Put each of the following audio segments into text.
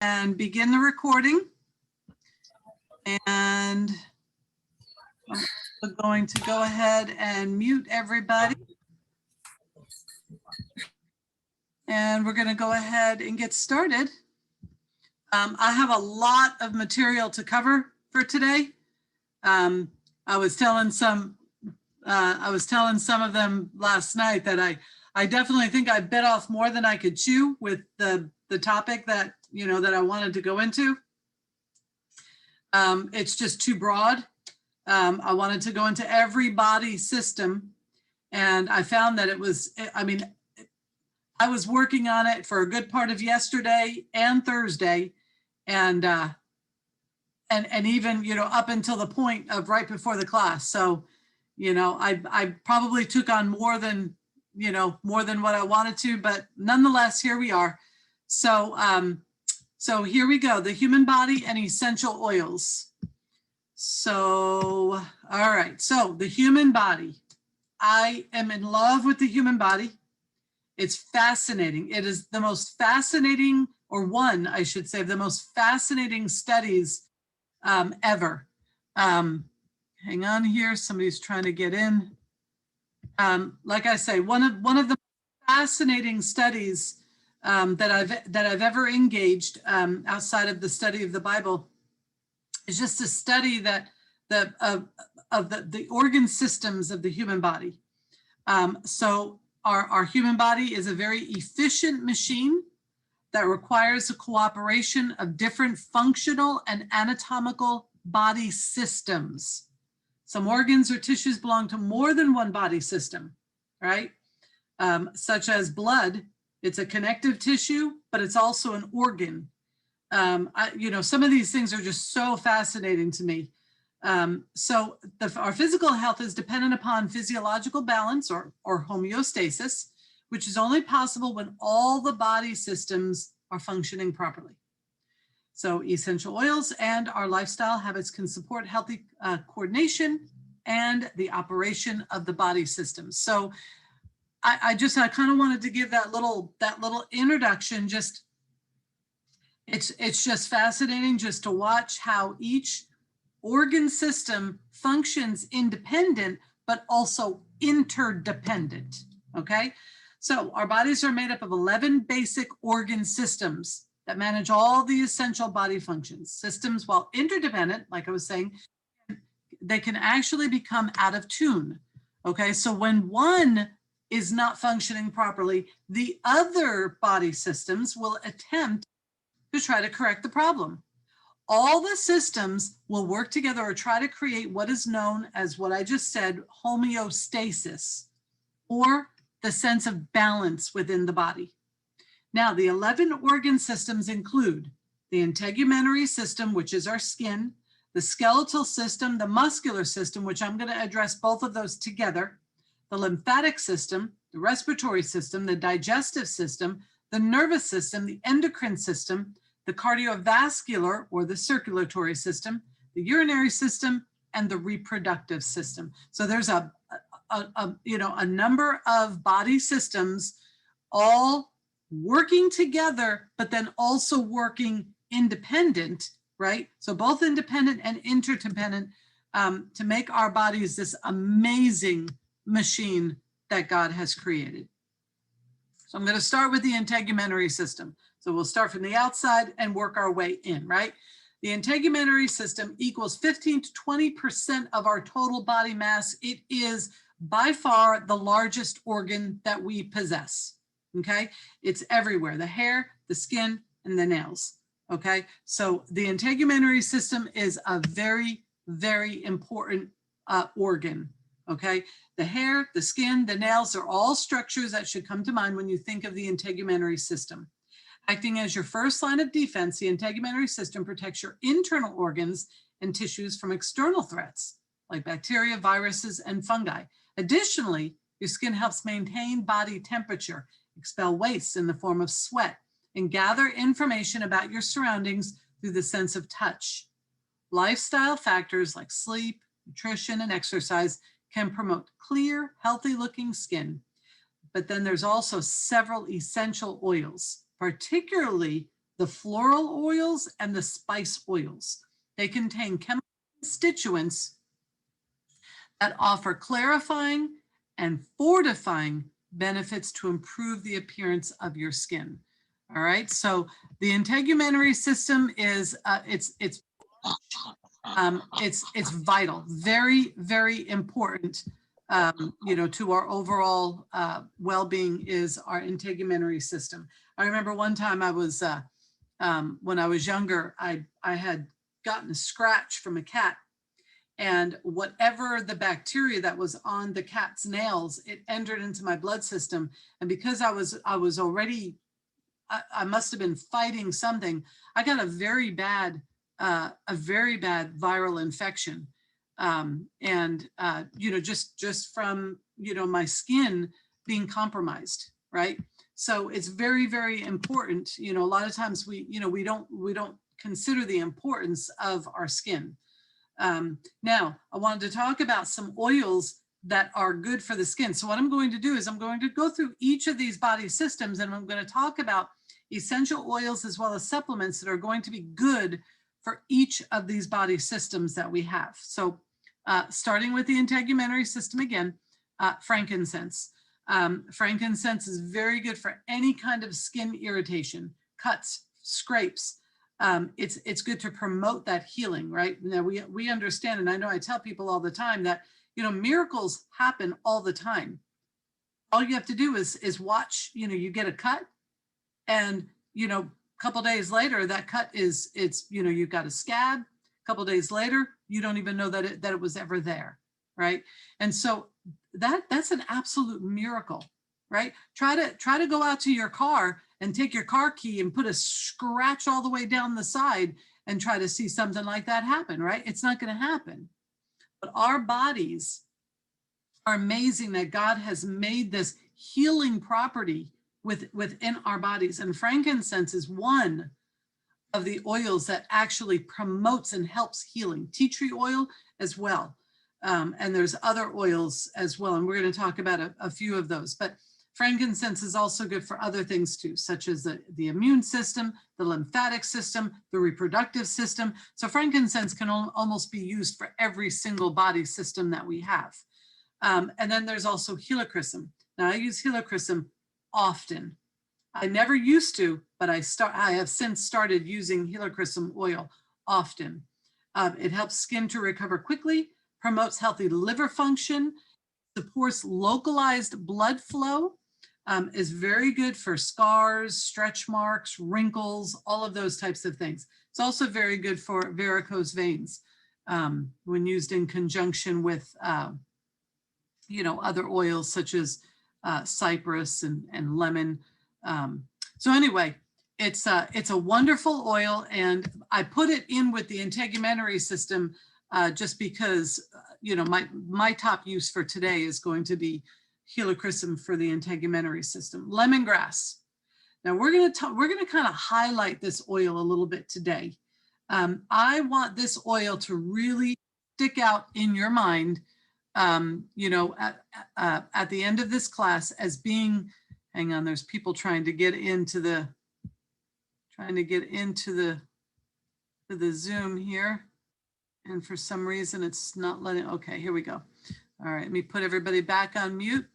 and begin the recording. And I'm going to go ahead and mute everybody. And we're going to go ahead and get started. I have a lot of material to cover for today. I was telling some of them last night that I definitely think I bit off more than I could chew with the topic that that I wanted to go into. It's just too broad. I wanted to go into every body system, and I found that it was, I was working on it for a good part of yesterday and Thursday, and even up until the point of right before the class. So, I probably took on more than what I wanted to, but nonetheless, here we are. So, so here we go, the human body and essential oils. So, all right, so the human body. I am in love with the human body. It's fascinating. It is the most fascinating, or one, I should say, the most fascinating studies ever. Hang on here, somebody's trying to get in. Like I say, one of the fascinating studies that I've ever engaged outside of the study of the Bible is just a study that of the organ systems of the human body. So our human body is a very efficient machine that requires the cooperation of different functional and anatomical body systems. Some organs or tissues belong to more than one body system, right? Such as blood. It's a connective tissue, but it's also an organ. Some of these things are just so fascinating to me. So our physical health is dependent upon physiological balance or homeostasis, which is only possible when all the body systems are functioning properly. So essential oils and our lifestyle habits can support healthy coordination and the operation of the body systems. So I kind of wanted to give that little introduction. It's just fascinating just to watch how each organ system functions independent, but also interdependent. Okay, so our bodies are made up of 11 basic organ systems that manage all the essential body functions. Systems, while interdependent, like I was saying, they can actually become out of tune. Okay, so when one is not functioning properly, the other body systems will attempt to try to correct the problem. All the systems will work together or try to create what is known as, what I just said, homeostasis, or the sense of balance within the body. Now, the 11 organ systems include the Integumentary System, which is our skin, the Skeletal System, the Muscular System, which I'm going to address both of those together, the Lymphatic System, the Respiratory System, the Digestive System, the Nervous System, the Endocrine System, the Cardiovascular or the Circulatory System, the Urinary System, and the Reproductive System. So there's a number of body systems all working together, but then also working independent, right? So both independent and interdependent to make our bodies this amazing machine that God has created. So I'm going to start with the integumentary system. So we'll start from the outside and work our way in, right? The integumentary system equals 15 to 20% of our total body mass. It is by far the largest organ that we possess, okay? It's everywhere, the hair, the skin, and the nails, okay? So the integumentary system is a very, very important organ, okay? The hair, the skin, the nails are all structures that should come to mind when you think of the integumentary system. Acting as your first line of defense, the integumentary system protects your internal organs and tissues from external threats like bacteria, viruses, and fungi. Additionally, your skin helps maintain body temperature, expel wastes in the form of sweat, and gather information about your surroundings through the sense of touch. Lifestyle factors like sleep, nutrition, and exercise can promote clear, healthy-looking skin. But then there's also several essential oils, particularly the floral oils and the spice oils. They contain chemical constituents that offer clarifying and fortifying benefits to improve the appearance of your skin. All right, so the integumentary system is it's vital, very, very important. You know, to our overall well-being is our integumentary system. I remember one time I was when I was younger, I had gotten a scratch from a cat, and whatever the bacteria that was on the cat's nails, it entered into my blood system. And because I was already, I must have been fighting something, I got a very bad viral infection. You know, just from, you know, my skin being compromised, right? So it's very, very important. You know, a lot of times we don't consider the importance of our skin. Now, I wanted to talk about some oils that are good for the skin. So what I'm going to do is I'm going to go through each of these body systems, and I'm going to talk about essential oils as well as supplements that are going to be good for each of these body systems that we have. So starting with the integumentary system again, frankincense. Frankincense is very good for any kind of skin irritation, cuts, scrapes. It's good to promote that healing, right? Now we understand, and I know I tell people all the time that, you know, miracles happen all the time. All you have to do is watch, you know, you get a cut, and, you know, a couple days later, that cut you know, you've got a scab. A couple days later, you don't even know that it was ever there, right? And so that's an absolute miracle, right? Try to go out to your car and take your car key and put a scratch all the way down the side and try to see something like that happen, right? It's not going to happen. But our bodies are amazing that God has made this healing property within our bodies. And frankincense is one of the oils that actually promotes and helps healing. Tea tree oil as well. And there's other oils as well. And we're going to talk about a few of those. But frankincense is also good for other things too, such as the immune system, the lymphatic system, the reproductive system. So frankincense can almost be used for every single body system that we have. And then there's also Helichrysum. Now I use Helichrysum often. I never used to, but I have since started using Helichrysum oil often. It helps skin to recover quickly, promotes healthy liver function, supports localized blood flow, is very good for scars, stretch marks, wrinkles, all of those types of things. It's also very good for varicose veins when used in conjunction with, you know, other oils such as cypress and lemon. So anyway, it's a wonderful oil, and I put it in with the integumentary system just because, you know, my top use for today is going to be Helichrysum for the integumentary system. Lemongrass. Now we're going to kind of highlight this oil a little bit today. I want this oil to really stick out in your mind, you know, at the end of this class as being, hang on, there's people trying to get into the Zoom here. And for some reason it's not letting, okay, here we go. All right, let me put everybody back on mute.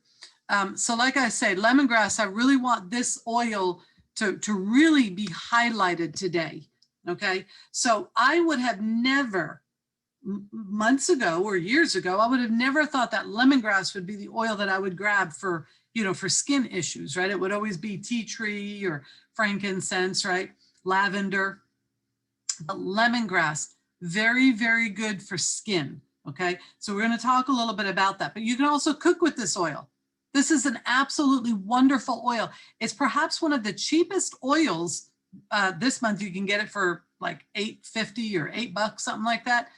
So like I say, lemongrass, I really want this oil to really be highlighted today, okay? So I would have never, months ago or years ago, I would have never thought that lemongrass would be the oil that I would grab for, you know, for skin issues, right? It would always be tea tree or frankincense, right? Lavender, but lemongrass, very, very good for skin, okay? So we're going to talk a little bit about that, but you can also cook with this oil. This is an absolutely wonderful oil. It's perhaps one of the cheapest oils. This month you can get it for like $8.50 or $8, something like that.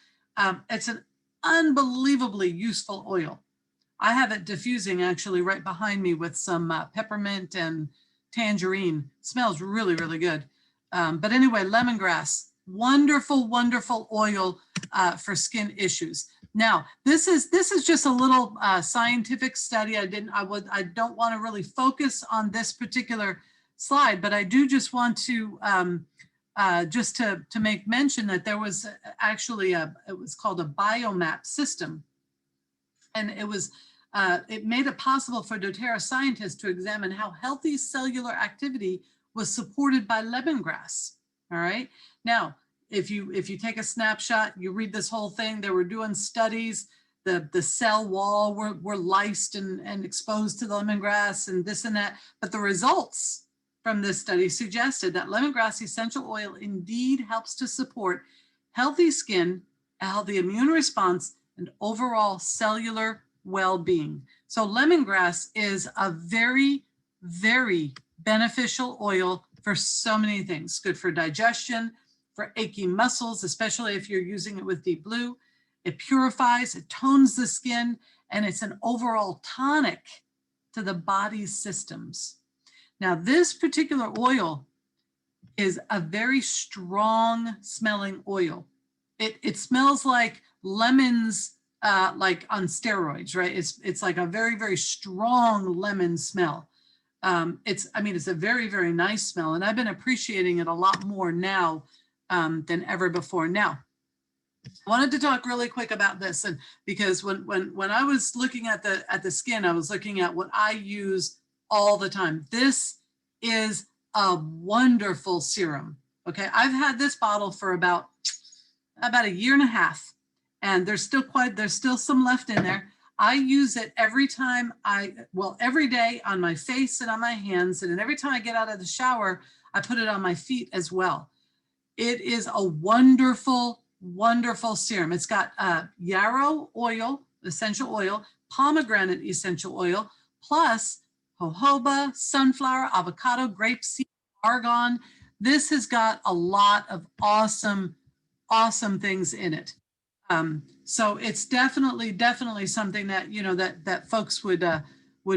It's an unbelievably useful oil. I have it diffusing actually right behind me with some peppermint and tangerine. It smells really, really good. But anyway, lemongrass, wonderful, wonderful oil for skin issues. Now, this is just a little scientific study. I don't want to really focus on this particular slide, but I do just want to just to make mention that there was actually it was called a biomap system, and it made it possible for Doterra scientists to examine how healthy cellular activity was supported by lemongrass. All right. Now, if you take a snapshot, you read this whole thing, they were doing studies, the cell wall were lysed and exposed to the lemongrass and this and that. But the results from this study suggested that lemongrass essential oil indeed helps to support healthy skin, a healthy immune response, and overall cellular well-being. So lemongrass is a very, very beneficial oil for so many things. Good for digestion, for achy muscles, especially if you're using it with deep blue. It purifies, it tones the skin, and it's an overall tonic to the body's systems. Now, this particular oil is a very strong smelling oil. It smells like lemons, like on steroids, right? It's like a very, very strong lemon smell. It's a very, very nice smell, and I've been appreciating it a lot more now than ever before. Now, I wanted to talk really quick about this, and because when I was looking at the skin, I was looking at what I use all the time. This is a wonderful serum. Okay, I've had this bottle for about a year and a half, and there's still some left in there. I use it every time every day on my face and on my hands, and then every time I get out of the shower, I put it on my feet as well. It is a wonderful, wonderful serum. It's got yarrow oil, essential oil, pomegranate essential oil, plus jojoba, sunflower, avocado, grapeseed, argan. This has got a lot of awesome things in it. So it's definitely something that, that folks would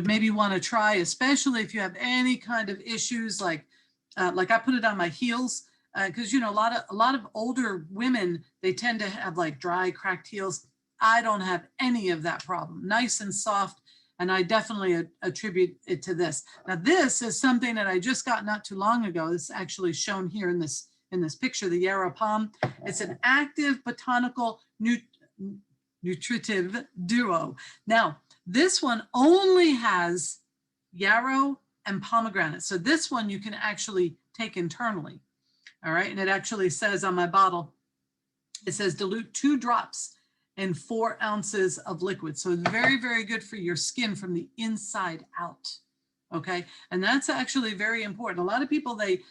maybe want to try, especially if you have any kind of issues like I put it on my heels, because a lot of older women, they tend to have like dry, cracked heels. I don't have any of that problem. Nice and soft, and I definitely attribute it to this. Now, this is something that I just got not too long ago. This is actually shown here in this picture, the yarrow palm. It's an active botanical nutritive duo. Now, this one only has yarrow and pomegranate. So this one you can actually take internally. All right. And it actually says on my bottle, it says dilute 2 drops in 4 ounces of liquid. So it's very, very good for your skin from the inside out. Okay. And that's actually very important. A lot of people, they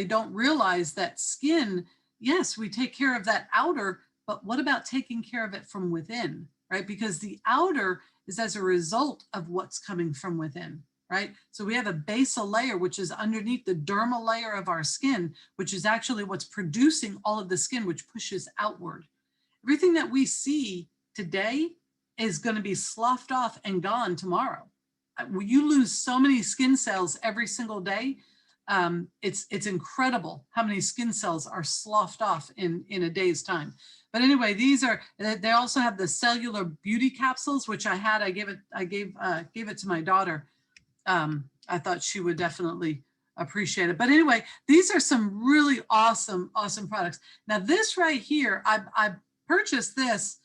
don't realize that skin, yes, we take care of that outer, but what about taking care of it from within, right? Because the outer is as a result of what's coming from within, right? So we have a basal layer, which is underneath the dermal layer of our skin, which is actually what's producing all of the skin, which pushes outward. Everything that we see today is going to be sloughed off and gone tomorrow. You lose so many skin cells every single day. It's incredible how many skin cells are sloughed off in a day's time. But anyway, they also have the cellular beauty capsules, which I gave it to my daughter. I thought she would definitely appreciate it. But anyway, these are some really awesome products. Now this right here, I purchased this.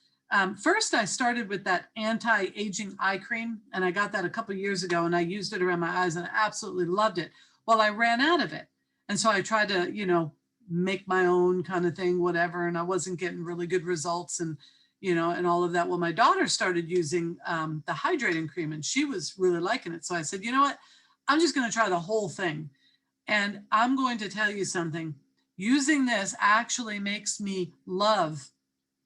First, I started with that anti-aging eye cream, and I got that a couple of years ago, and I used it around my eyes, and I absolutely loved it. Well, I ran out of it. And so I tried to, make my own kind of thing, whatever. And I wasn't getting really good results and, and all of that. Well, my daughter started using the hydrating cream, and she was really liking it. So I said, you know what, I'm just going to try the whole thing. And I'm going to tell you something. Using this actually makes me love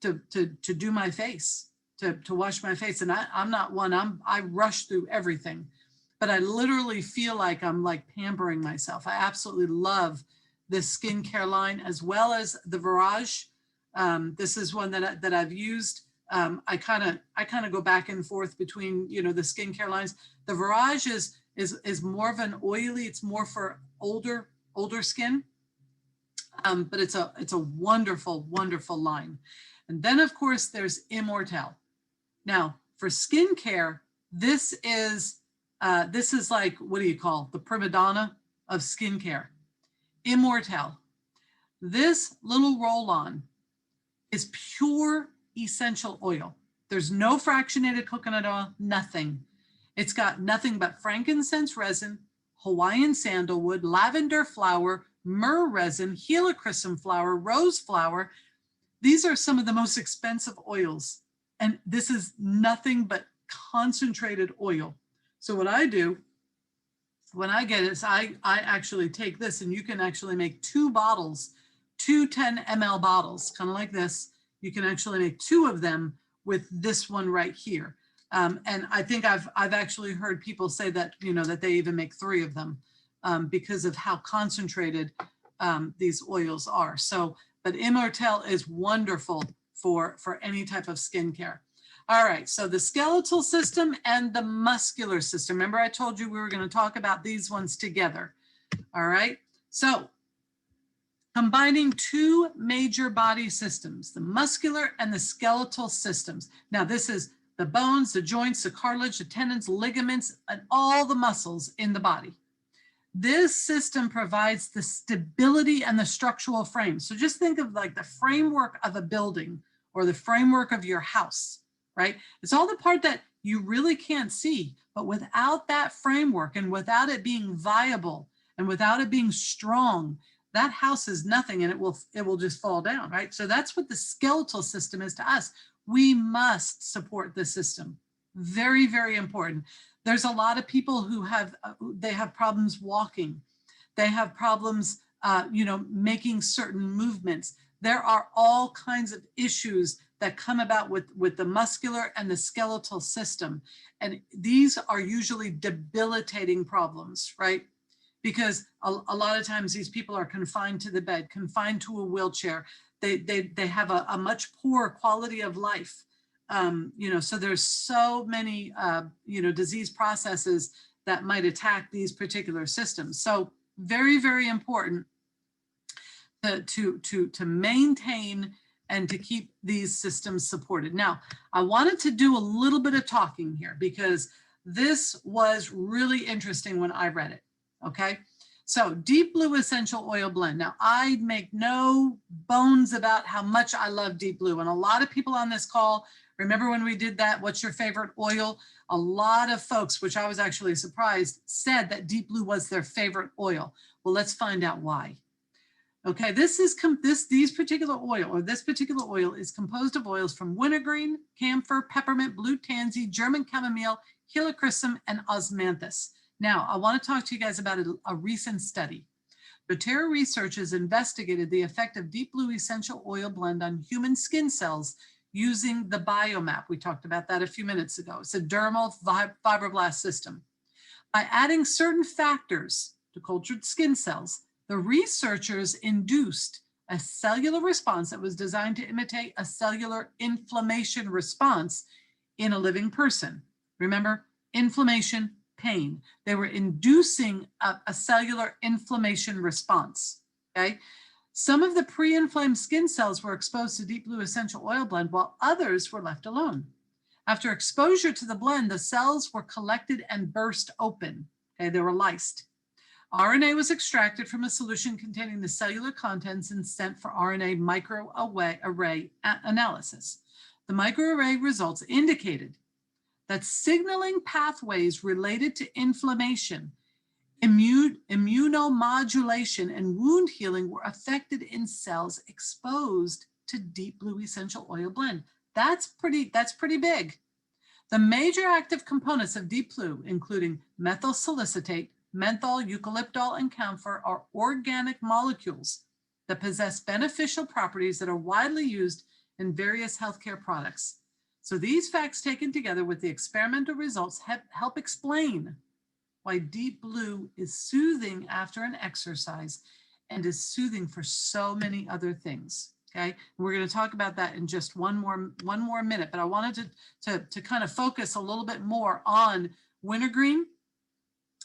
to do my face, to wash my face. And I'm not one, I rush through everything. But I literally feel like I'm like pampering myself. I absolutely love this skincare line, as well as the Virage. This is one that I've used. I kind of go back and forth between the skincare lines. The Virage is more of an oily. It's more for older skin, but it's a wonderful line. And then of course there's Immortelle. Now for skincare, this is like, what do you call the prima donna of skincare. Immortelle. This little roll-on is pure essential oil. There's no fractionated coconut oil, nothing. It's got nothing but frankincense resin, Hawaiian sandalwood, lavender flower, myrrh resin, helichrysum flower, rose flower. These are some of the most expensive oils. And this is nothing but concentrated oil. So what I do when I get it is I actually take this, and you can actually make 2 bottles, 2 10 ml bottles, kind of like this. You can actually make 2 of them with this one right here. And I think I've actually heard people say that, you know, that they even make 3 of them because of how concentrated these oils are. So, but Immortelle is wonderful for any type of skincare. All right, so the skeletal system and the muscular system. Remember I told you we were going to talk about these ones together. All right, so combining 2 major body systems, the muscular and the skeletal systems. Now this is the bones, the joints, the cartilage, the tendons, ligaments, and all the muscles in the body. This system provides the stability and the structural frame. So just think of like the framework of a building or the framework of your house, right? It's all the part that you really can't see, but without that framework and without it being viable and without it being strong, that house is nothing, and it will just fall down, right? So that's what the skeletal system is to us. We must support the system. Very, very important. There's a lot of people who have, they have problems walking. They have problems, you know, making certain movements. There are all kinds of issues that come about with the muscular and the skeletal system. And these are usually debilitating problems, right? Because a lot of times these people are confined to the bed, confined to a wheelchair. They have a much poorer quality of life. You know, so there's so many, you know, disease processes that might attack these particular systems. So very, very important to maintain and to keep these systems supported. Now, I wanted to do a little bit of talking here because this was really interesting when I read it, okay? So Deep Blue Essential Oil Blend. Now, I make no bones about how much I love Deep Blue, and a lot of people on this call, remember when we did that, what's your favorite oil? A lot of folks, which I was actually surprised, said that Deep Blue was their favorite oil. Well, let's find out why. Okay, this particular oil is composed of oils from wintergreen, camphor, peppermint, blue tansy, German chamomile, helichrysum, and osmanthus. Now, I want to talk to you guys about a recent study. Doterra researchers investigated the effect of Deep Blue Essential Oil Blend on human skin cells using the biomap. We talked about that a few minutes ago. It's a dermal fibroblast system. By adding certain factors to cultured skin cells, the researchers induced a cellular response that was designed to imitate a cellular inflammation response in a living person. Remember, inflammation, pain. They were inducing a cellular inflammation response, okay? Some of the pre-inflamed skin cells were exposed to Deep Blue Essential Oil Blend, while others were left alone. After exposure to the blend, the cells were collected and burst open, okay? They were lysed. RNA was extracted from a solution containing the cellular contents and sent for RNA microarray analysis. The microarray results indicated that signaling pathways related to inflammation, immunomodulation, and wound healing were affected in cells exposed to Deep Blue Essential Oil Blend. That's pretty big. The major active components of Deep Blue, including methyl salicyate, menthol, eucalyptol, and camphor, are organic molecules that possess beneficial properties that are widely used in various healthcare products. So these facts taken together with the experimental results help explain why Deep Blue is soothing after an exercise and is soothing for so many other things. Okay, we're going to talk about that in just one more minute, but I wanted to kind of focus a little bit more on wintergreen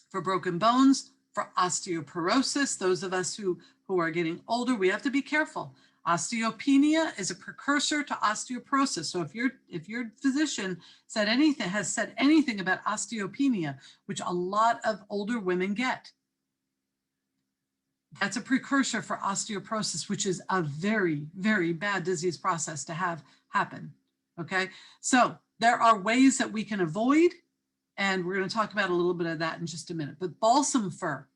for broken bones, for osteoporosis. Those of us who are getting older, we have to be careful. Osteopenia is a precursor to osteoporosis. So if your physician has said anything about osteopenia, which a lot of older women get, That's a precursor for osteoporosis, which is a very, very bad disease process to have happen. Okay, so there are ways that we can avoid, and we're going to talk about a little bit of that in just a minute. But balsam fir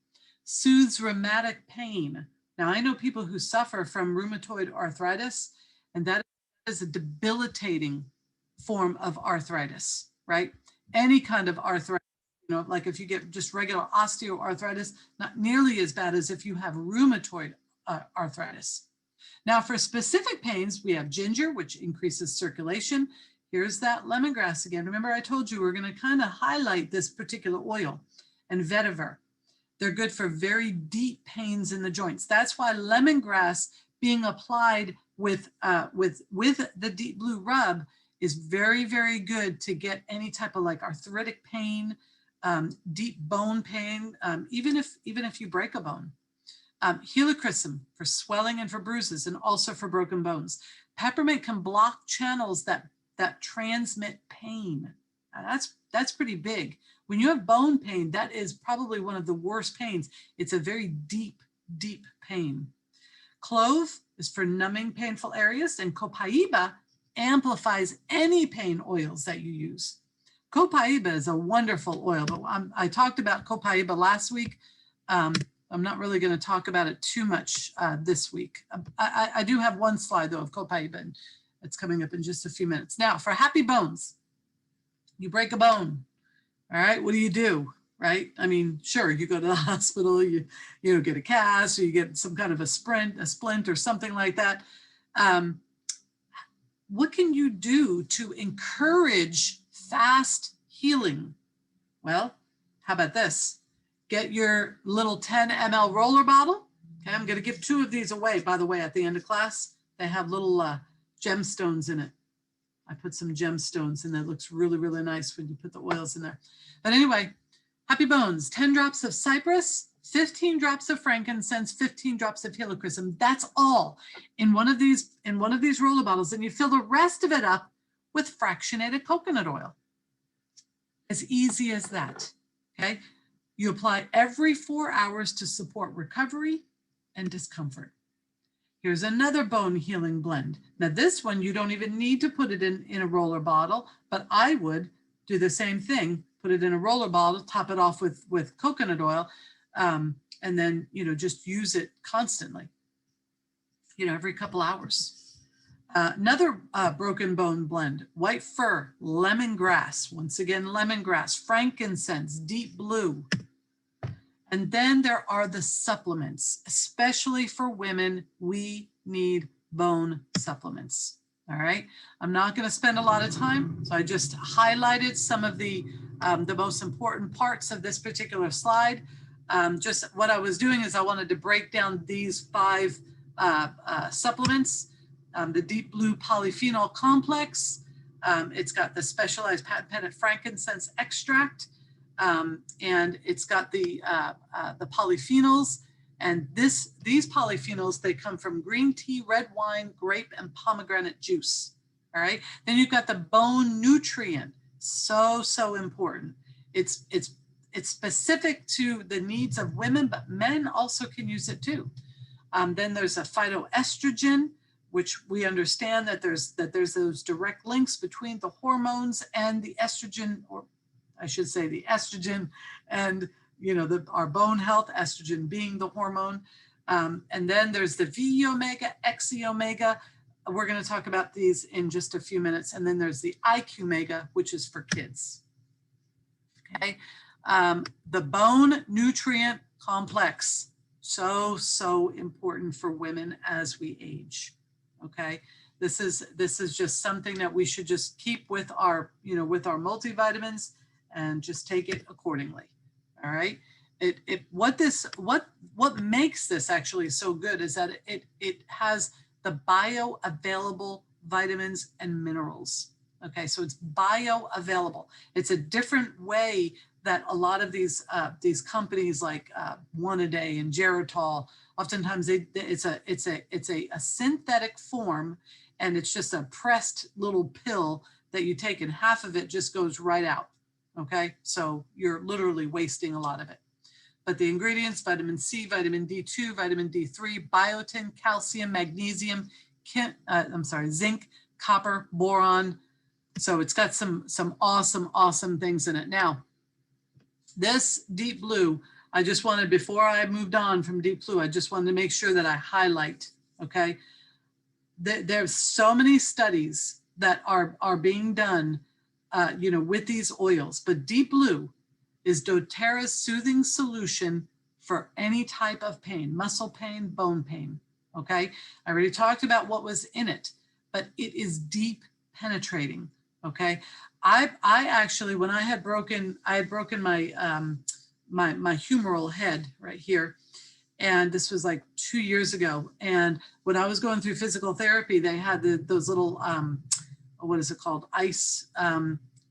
soothes rheumatic pain. Now, I know people who suffer from rheumatoid arthritis, and that is a debilitating form of arthritis, right? Any kind of arthritis, you know, like if you get just regular osteoarthritis, not nearly as bad as if you have rheumatoid arthritis. Now, for specific pains, we have ginger, which increases circulation. Here's that lemongrass again. Remember, I told you we're going to kind of highlight this particular oil, and vetiver. They're good for very deep pains in the joints. That's why lemongrass being applied with the deep blue rub is very, very good to get any type of like arthritic pain, deep bone pain, even if you break a bone. Helichrysum for swelling and for bruises, and also for broken bones. Peppermint can block channels that transmit pain. Now that's pretty big. When you have bone pain, that is probably one of the worst pains. It's a very deep, deep pain. Clove is for numbing painful areas, and Copaiba amplifies any pain oils that you use. Copaiba is a wonderful oil, but I talked about Copaiba last week. I'm not really going to talk about it too much this week. I do have one slide though of Copaiba, and it's coming up in just a few minutes. Now, for happy bones, you break a bone. All right, what do? Right? I mean, sure, you go to the hospital, you get a cast, or you get some kind of a splint or something like that. What can you do to encourage fast healing? Well, how about this? Get your little 10 ml roller bottle. Okay, I'm going to give 2 of these away, by the way, at the end of class. They have little gemstones in it. I put some gemstones in there. It looks really, really nice when you put the oils in there. But anyway, happy bones, 10 drops of cypress, 15 drops of frankincense, 15 drops of helichrysum. That's all in one of these roller bottles. And you fill the rest of it up with fractionated coconut oil. As easy as that. Okay. You apply every 4 hours to support recovery and discomfort. Here's another bone healing blend. Now this one, you don't even need to put it in a roller bottle, but I would do the same thing. Put it in a roller bottle, top it off with coconut oil, and then, just use it constantly, every couple hours. Another broken bone blend, white fir, lemongrass, once again, lemongrass, frankincense, deep blue. And then there are the supplements, especially for women. We need bone supplements. All right. I'm not going to spend a lot of time, so I just highlighted some of the most important parts of this particular slide. Just what I was doing is I wanted to break down these 5 supplements. The deep blue polyphenol complex. It's got the specialized patent frankincense extract. And it's got the polyphenols, and these polyphenols, they come from green tea, red wine, grape, and pomegranate juice. All right. Then you've got the bone nutrient. So important. It's specific to the needs of women, but men also can use it too. Then there's a phytoestrogen, which we understand that there's those direct links between the hormones and the estrogen, or I should say the estrogen and, our bone health, estrogen being the hormone. And then there's the V omega, X omega. We're going to talk about these in just a few minutes. And then there's the IQ omega, which is for kids. Okay. The bone nutrient complex. So important for women as we age. Okay. This is just something that we should just keep with our, with our multivitamins, and just take it accordingly. All right. What makes this actually so good is that it has the bioavailable vitamins and minerals. Okay, so it's bioavailable. It's a different way that a lot of these companies like One A Day and Geritol, oftentimes it's a synthetic form, and it's just a pressed little pill that you take, and half of it just goes right out. Okay, so you're literally wasting a lot of it. but the ingredients: vitamin C, vitamin D2, vitamin D3, biotin, calcium, magnesium, zinc, copper, boron. So it's got some awesome things in it. Now, this deep blue, I just wanted, before I moved on from deep blue, I just wanted to make sure that I highlight, okay? There's so many studies that are being done, you know, with these oils, but deep blue is doTERRA's soothing solution for any type of pain, muscle pain, bone pain, okay? I already talked about what was in it, but it is deep penetrating, okay? I actually, when I had broken my, my humeral head right here, and this was like 2 years ago. And when I was going through physical therapy, they had those little, what is it called? Ice,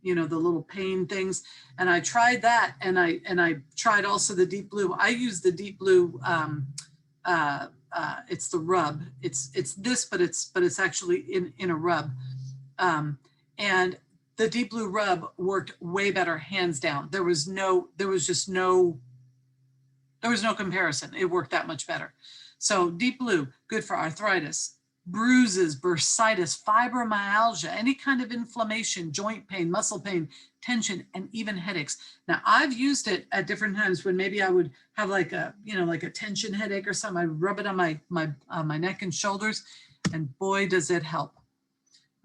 you know, the little pain things. And I tried that, and I tried also the deep blue. I use the deep blue, it's the rub. It's this, but it's actually in a rub. And the deep blue rub worked way better, hands down. There was no comparison. It worked that much better. So deep blue, good for arthritis, bruises, bursitis, fibromyalgia, any kind of inflammation, joint pain, muscle pain, tension, and even headaches. Now, I've used it at different times when maybe I would have like a, you know, like a tension headache or something. I rub it on my neck and shoulders, and boy, does it help.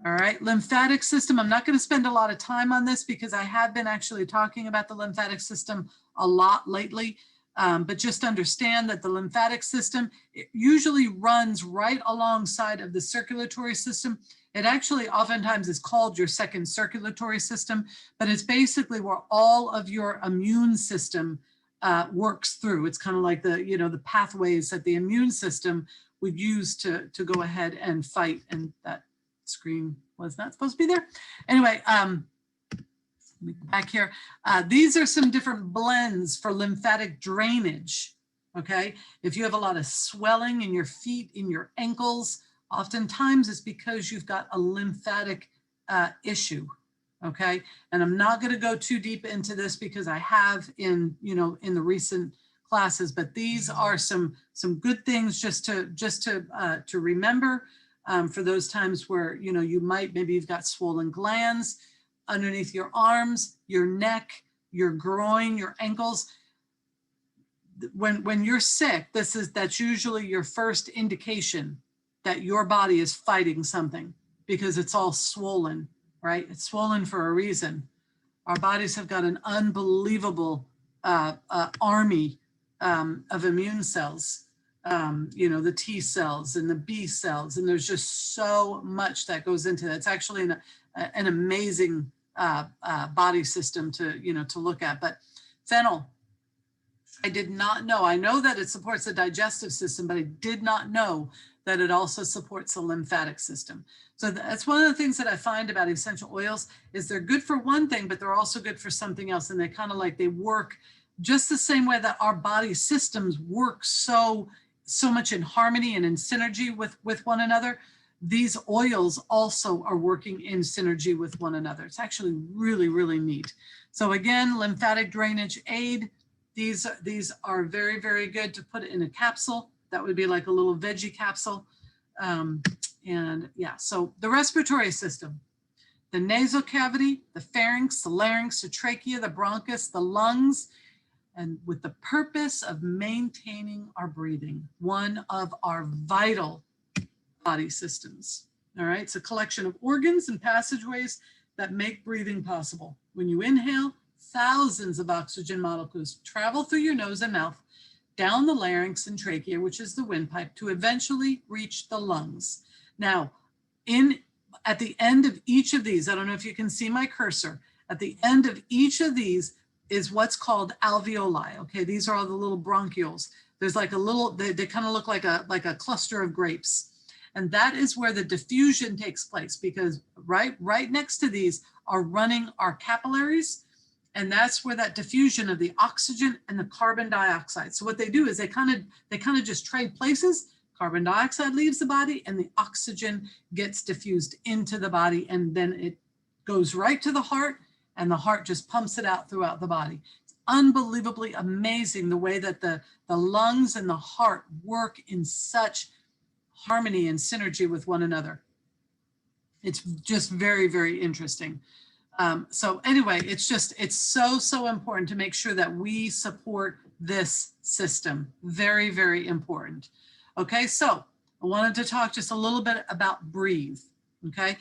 All right, lymphatic system. I'm not going to spend a lot of time on this because I have been actually talking about the lymphatic system a lot lately. But just understand that the lymphatic system, it usually runs right alongside of the circulatory system. It actually oftentimes is called your second circulatory system, but it's basically where all of your immune system works through. It's kind of like the, you know, the pathways that the immune system would use to go ahead and fight. And that screen was not supposed to be there. Anyway, let me go back here. These are some different blends for lymphatic drainage, okay? If you have a lot of swelling in your feet, in your ankles, oftentimes it's because you've got a lymphatic issue, okay? And I'm not gonna go too deep into this because I have in, you know, in the recent classes, but these are some good things just to remember for those times where, you know, you might, maybe you've got swollen glands underneath your arms, your neck, your groin, your ankles. When you're sick, that's usually your first indication that your body is fighting something, because it's all swollen, right? It's swollen for a reason. Our bodies have got an unbelievable army of immune cells, you know, the T cells and the B cells, and there's just so much that goes into that. It's actually an amazing body system to, you know, to look at. But fennel, I did not know. I know that it supports the digestive system, but I did not know that it also supports the lymphatic system. So that's one of the things that I find about essential oils is they're good for one thing, but they're also good for something else. And they kind of like, they work just the same way that our body systems work so much in harmony and in synergy with one another. These oils also are working in synergy with one another. It's actually really, really neat. So again, lymphatic drainage aid. These are very, very good to put in a capsule. That would be like a little veggie capsule. And yeah, so the respiratory system, the nasal cavity, the pharynx, the larynx, the trachea, the bronchus, the lungs, and with the purpose of maintaining our breathing, one of our vital body systems. All right, it's a collection of organs and passageways that make breathing possible. When you inhale, thousands of oxygen molecules travel through your nose and mouth, down the larynx and trachea, which is the windpipe, to eventually reach the lungs. Now, at the end of each of these, I don't know if you can see my cursor, at the end of each of these is what's called alveoli. Okay, these are all the little bronchioles. There's like a little, they kind of look like a cluster of grapes. And that is where the diffusion takes place, because right next to these are running our capillaries. And that's where that diffusion of the oxygen and the carbon dioxide. So what they do is they kind of just trade places. Carbon dioxide leaves the body and the oxygen gets diffused into the body, and then it goes right to the heart, and the heart just pumps it out throughout the body. It's unbelievably amazing the way that the lungs and the heart work in such harmony and synergy with one another. It's just very, very interesting. So anyway, it's so important to make sure that we support this system. Very, very important. Okay, so I wanted to talk just a little bit about Breathe. Okay,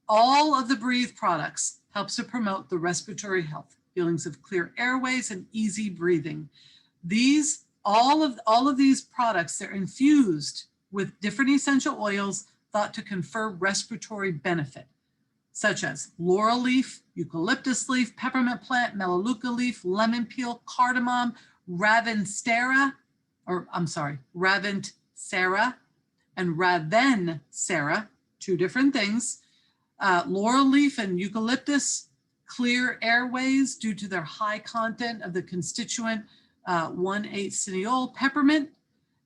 all of the Breathe products helps to promote the respiratory health, feelings of clear airways and easy breathing. These, all of these products, they're infused with different essential oils thought to confer respiratory benefit, such as laurel leaf, eucalyptus leaf, peppermint plant, melaleuca leaf, lemon peel, cardamom, ravinsara, and ravensara, two different things. Laurel leaf and eucalyptus clear airways due to their high content of the constituent 1,8-cineol. Peppermint,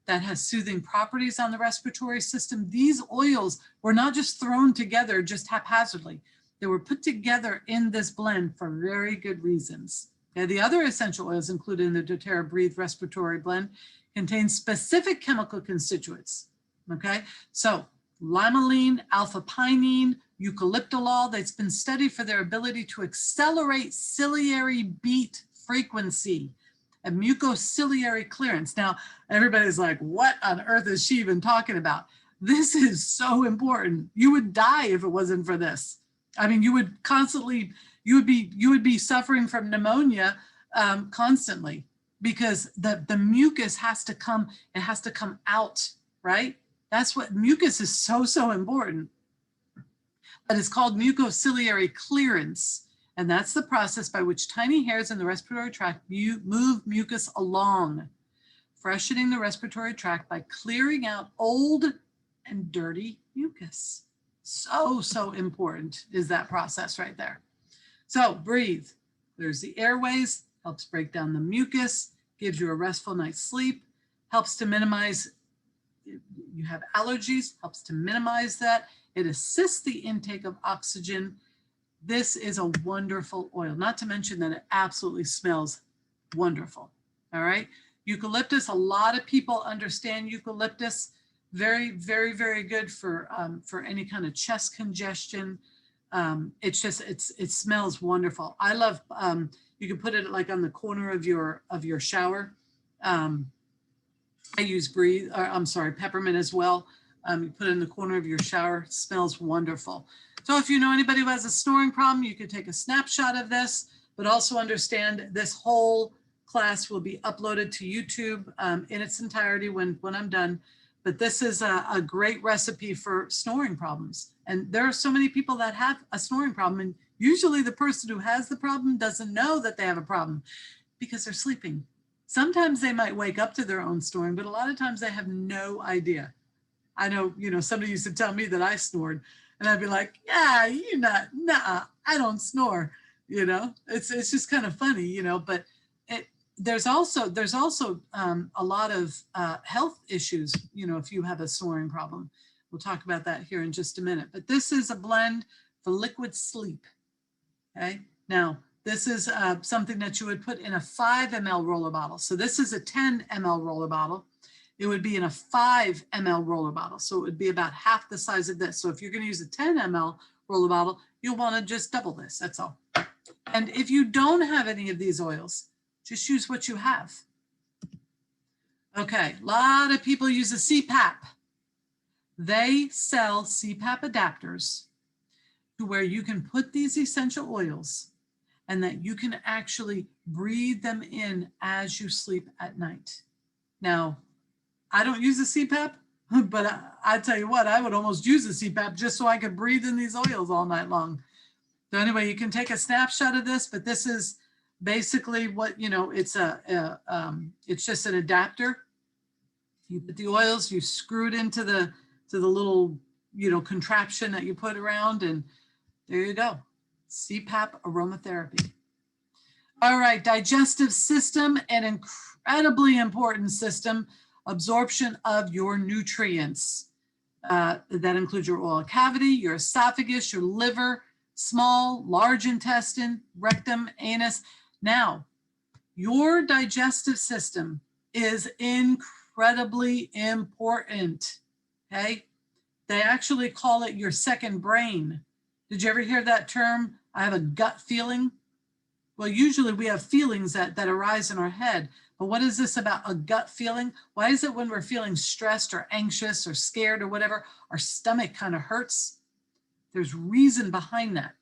that has soothing properties on the respiratory system. These oils were not just thrown together just haphazardly. They were put together in this blend for very good reasons. Okay, the other essential oils included in the Doterra Breathe Respiratory Blend contain specific chemical constituents. Okay, so limonene, alpha-pinene, eucalyptolol, that's been studied for their ability to accelerate ciliary beat frequency and mucociliary clearance. Now, everybody's like, what on earth is she even talking about? This is so important. You would die if it wasn't for this. I mean, you would constantly, you would be suffering from pneumonia constantly, because the mucus has to come, it has to come out, right? That's what mucus is so important. But it's called mucociliary clearance. And that's the process by which tiny hairs in the respiratory tract move mucus along, freshening the respiratory tract by clearing out old and dirty mucus. So important is that process right there. So Breathe, there's the airways, helps break down the mucus, gives you a restful night's sleep, helps to minimize, you have allergies, helps to minimize that. It assists the intake of oxygen. This is a wonderful oil, not to mention that it absolutely smells wonderful. All right. Eucalyptus, a lot of people understand eucalyptus. Very good for any kind of chest congestion. It smells wonderful. I love, you can put it like on the corner of your shower. I use peppermint as well. You put it in the corner of your shower, it smells wonderful. So if you know anybody who has a snoring problem, you could take a snapshot of this, but also understand this whole class will be uploaded to YouTube in its entirety when I'm done. But this is a great recipe for snoring problems. And there are so many people that have a snoring problem, and usually the person who has the problem doesn't know that they have a problem because they're sleeping. Sometimes they might wake up to their own snoring, but a lot of times they have no idea. I know, somebody used to tell me that I snored, and I'd be like, yeah, nah, I don't snore. It's just kind of funny, but there's also a lot of health issues, if you have a snoring problem. We'll talk about that here in just a minute. But this is a blend for liquid sleep. Okay, now this is something that you would put in a 5 ml roller bottle. So this is a 10 ml roller bottle. It would be in a 5 ml roller bottle. So it would be about half the size of this. So if you're going to use a 10 ml roller bottle, you'll want to just double this. That's all. And if you don't have any of these oils, just use what you have. Okay, a lot of people use a CPAP. They sell CPAP adapters to where you can put these essential oils and that you can actually breathe them in as you sleep at night. Now, I don't use a CPAP, but I tell you what, I would almost use a CPAP just so I could breathe in these oils all night long. So anyway, you can take a snapshot of this, but this is basically what, it's just an adapter. You put the oils, you screw it into the little, contraption that you put around, and there you go. CPAP aromatherapy. All right, digestive system, an incredibly important system. Absorption of your nutrients. That includes your oral cavity, your esophagus, your liver, small, large intestine, rectum, anus. Now, Your digestive system is incredibly important, okay? They actually call it your second brain. Did you ever hear that term? I have a gut feeling. Well, usually we have feelings that arise in our head, but what is this about a gut feeling? Why is it when we're feeling stressed or anxious or scared or whatever, our stomach kind of hurts? There's reason behind that.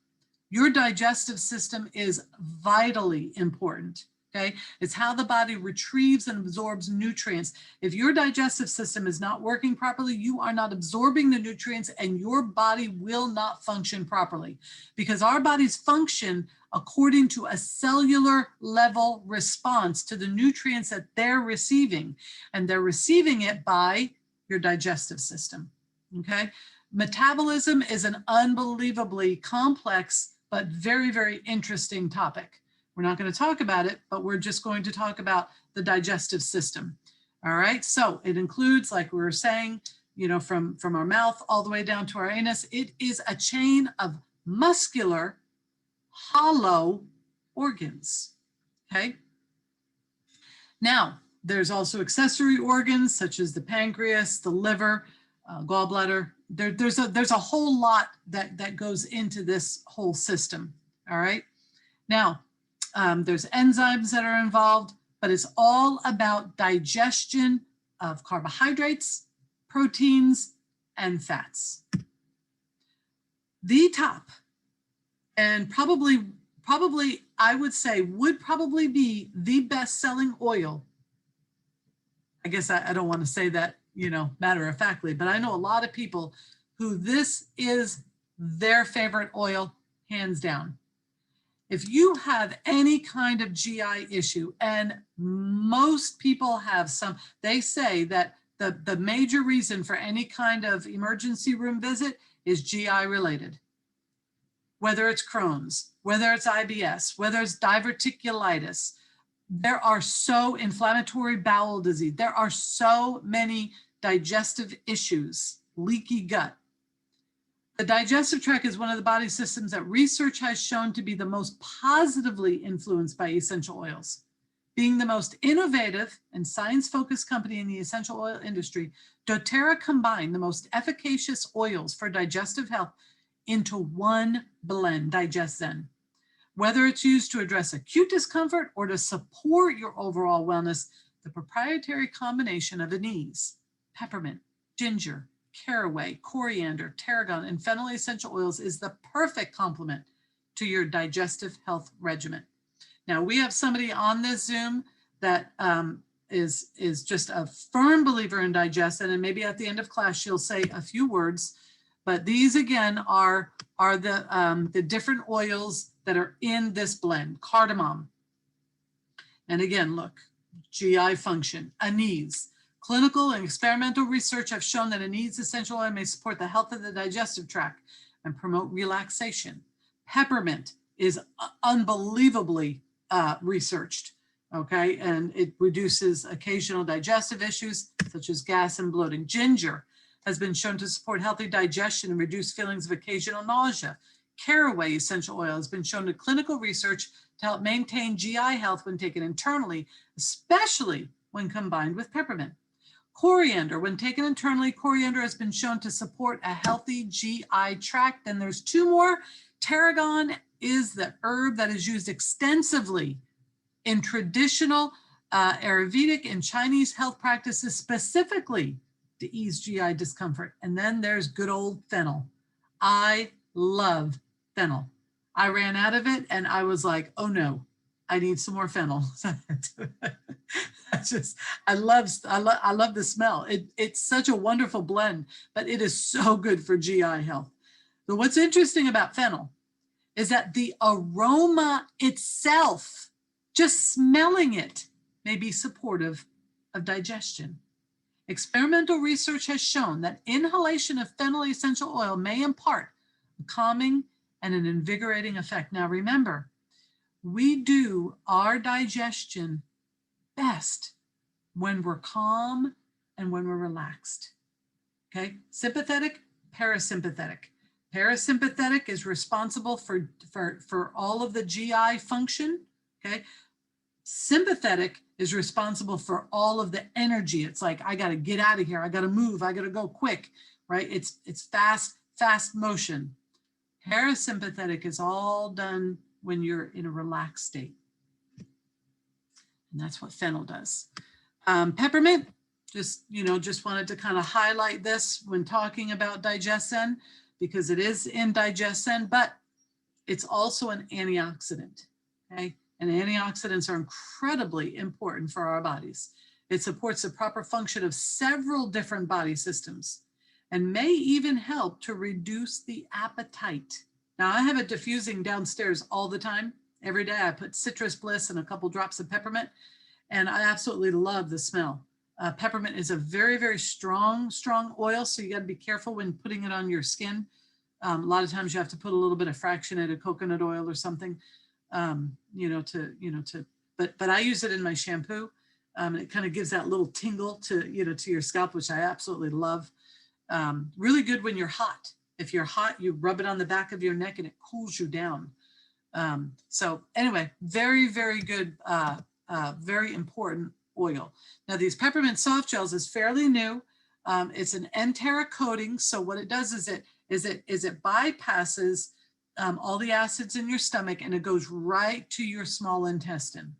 Your digestive system is vitally important, okay? It's how the body retrieves and absorbs nutrients. If your digestive system is not working properly, you are not absorbing the nutrients and your body will not function properly, because our bodies function according to a cellular level response to the nutrients that they're receiving, and they're receiving it by your digestive system, okay? Metabolism is an unbelievably complex but very, very interesting topic. We're not going to talk about it, but we're just going to talk about the digestive system. All right, so it includes, like we were saying, you know, from our mouth all the way down to our anus. It is a chain of muscular, hollow organs, okay? Now, there's also accessory organs such as the pancreas, the liver, gallbladder. There's a whole lot that goes into this whole system, all right? Now, there's enzymes that are involved, but it's all about digestion of carbohydrates, proteins, and fats. The top, and probably I would say would probably be the best-selling oil. I guess I don't want to say that, you know, matter-of-factly, but I know a lot of people who this is their favorite oil, hands down. If you have any kind of GI issue, and most people have some, they say that the major reason for any kind of emergency room visit is GI related. Whether it's Crohn's, whether it's IBS, whether it's diverticulitis, there are so inflammatory bowel disease. There are so many digestive issues, leaky gut. The digestive tract is one of the body systems that research has shown to be the most positively influenced by essential oils. Being the most innovative and science-focused company in the essential oil industry, Doterra combined the most efficacious oils for digestive health into one blend, Digest Zen. Whether it's used to address acute discomfort or to support your overall wellness, the proprietary combination of anise, peppermint, ginger, caraway, coriander, tarragon, and fennel essential oils is the perfect complement to your digestive health regimen. Now, we have somebody on this Zoom that is just a firm believer in Digest, and maybe at the end of class she'll say a few words. But these again are the different oils that are in this blend. Cardamom, and again, look, GI function, anise. Clinical and experimental research have shown that anise essential oil may support the health of the digestive tract and promote relaxation. Peppermint is unbelievably researched, okay? And it reduces occasional digestive issues such as gas and bloating. Ginger has been shown to support healthy digestion and reduce feelings of occasional nausea. Caraway essential oil has been shown to clinical research to help maintain GI health when taken internally, especially when combined with peppermint. Coriander, when taken internally, coriander has been shown to support a healthy GI tract. Then there's two more. Tarragon is the herb that is used extensively in traditional Ayurvedic and Chinese health practices, specifically to ease GI discomfort. And then there's good old fennel. I love fennel. I ran out of it and I was like, oh no, I need some more fennel. I love the smell. It's such a wonderful blend, but it is so good for GI health. So what's interesting about fennel is that the aroma itself, just smelling it, may be supportive of digestion. Experimental research has shown that inhalation of fennel essential oil may impart a calming and an invigorating effect. Now remember, we do our digestion best when we're calm and when we're relaxed, okay? Sympathetic, parasympathetic. Parasympathetic is responsible for all of the GI function, okay? Sympathetic is responsible for all of the energy. It's like, I got to get out of here. I got to move. I got to go quick, right? It's fast motion. Parasympathetic is all done when you're in a relaxed state. And that's what Fennel does. Peppermint, just wanted to kind of highlight this when talking about Digestion, because it is in Digestion, but it's also an antioxidant, okay? And antioxidants are incredibly important for our bodies. It supports the proper function of several different body systems and may even help to reduce the appetite. Now, I have it diffusing downstairs all the time. Every day I put citrus bliss and a couple drops of peppermint, and I absolutely love the smell. Peppermint is a very, very strong oil, so you got to be careful when putting it on your skin. A lot of times you have to put a little bit of fractionated coconut oil or something, but I use it in my shampoo. It kind of gives that little tingle to your scalp, which I absolutely love. Really good when you're hot. If you're hot, you rub it on the back of your neck and it cools you down. So anyway, very, very good, very important oil. Now these peppermint soft gels is fairly new. It's an enteric coating. So what it does is it bypasses all the acids in your stomach and it goes right to your small intestine.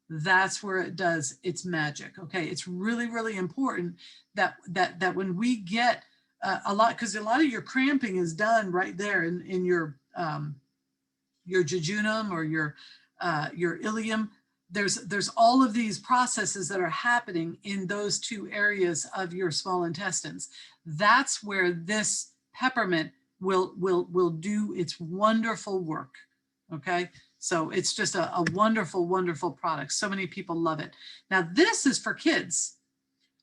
That's where it does its magic. Okay, it's really, really important that when we get a lot, because a lot of your cramping is done right there in your jejunum or your ileum. There's all of these processes that are happening in those two areas of your small intestines. That's where this peppermint will do its wonderful work. Okay, so it's just a wonderful, wonderful product. So many people love it. Now this is for kids.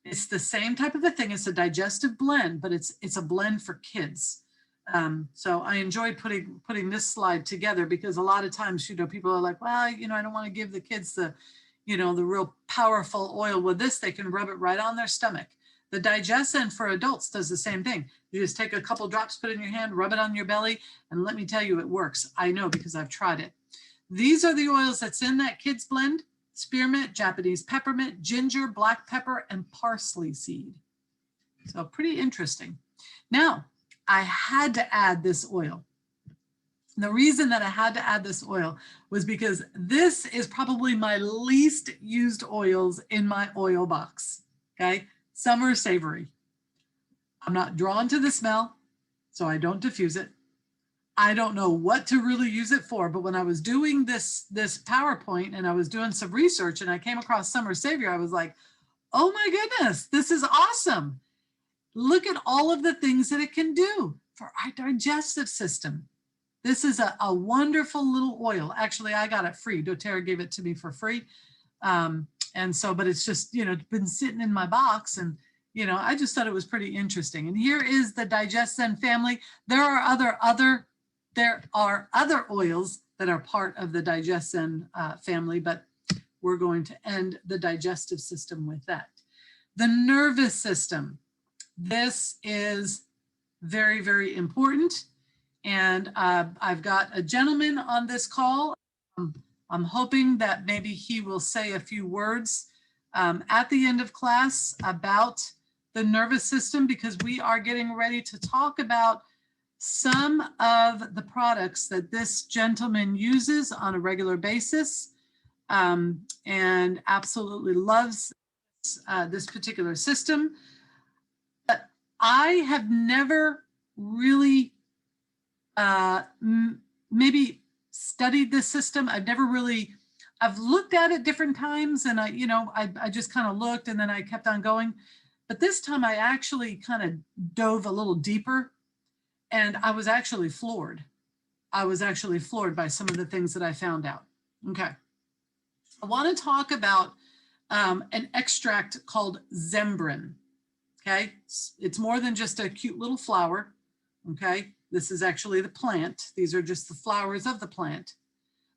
It's the same type of a thing. It's a digestive blend, but it's a blend for kids. So I enjoy putting this slide together because a lot of times, people are like, well, I don't want to give the kids the real powerful oil. With this, they can rub it right on their stomach. The Digestion for adults does the same thing. You just take a couple drops, put it in your hand, rub it on your belly, and let me tell you, it works. I know because I've tried it. These are the oils that's in that kids blend: spearmint, Japanese peppermint, ginger, black pepper, and parsley seed. So pretty interesting. Now, I had to add this oil. The reason that I had to add this oil was because this is probably my least used oils in my oil box, okay? Some are savory. I'm not drawn to the smell, so I don't diffuse it. I don't know what to really use it for, but when I was doing this PowerPoint and I was doing some research and I came across summer savory, I was like, oh my goodness, this is awesome. Look at all of the things that it can do for our digestive system. This is a wonderful little oil. Actually, I got it free. Doterra gave it to me for free. But it's just, been sitting in my box and, I just thought it was pretty interesting. And here is the Digestion family. There are other oils that are part of the Digestion family, but we're going to end the digestive system with that. The nervous system. This is very, very important. And I've got a gentleman on this call. I'm hoping that maybe he will say a few words at the end of class about the nervous system, because we are getting ready to talk about some of the products that this gentleman uses on a regular basis and absolutely loves this particular system. But I have never really maybe studied this system. I've looked at it different times and I just kind of looked and then I kept on going. But this time I actually kind of dove a little deeper and I was actually floored. I was actually floored by some of the things that I found out. Okay. I want to talk about an extract called Zembrin. Okay. It's more than just a cute little flower. Okay. This is actually the plant. These are just the flowers of the plant.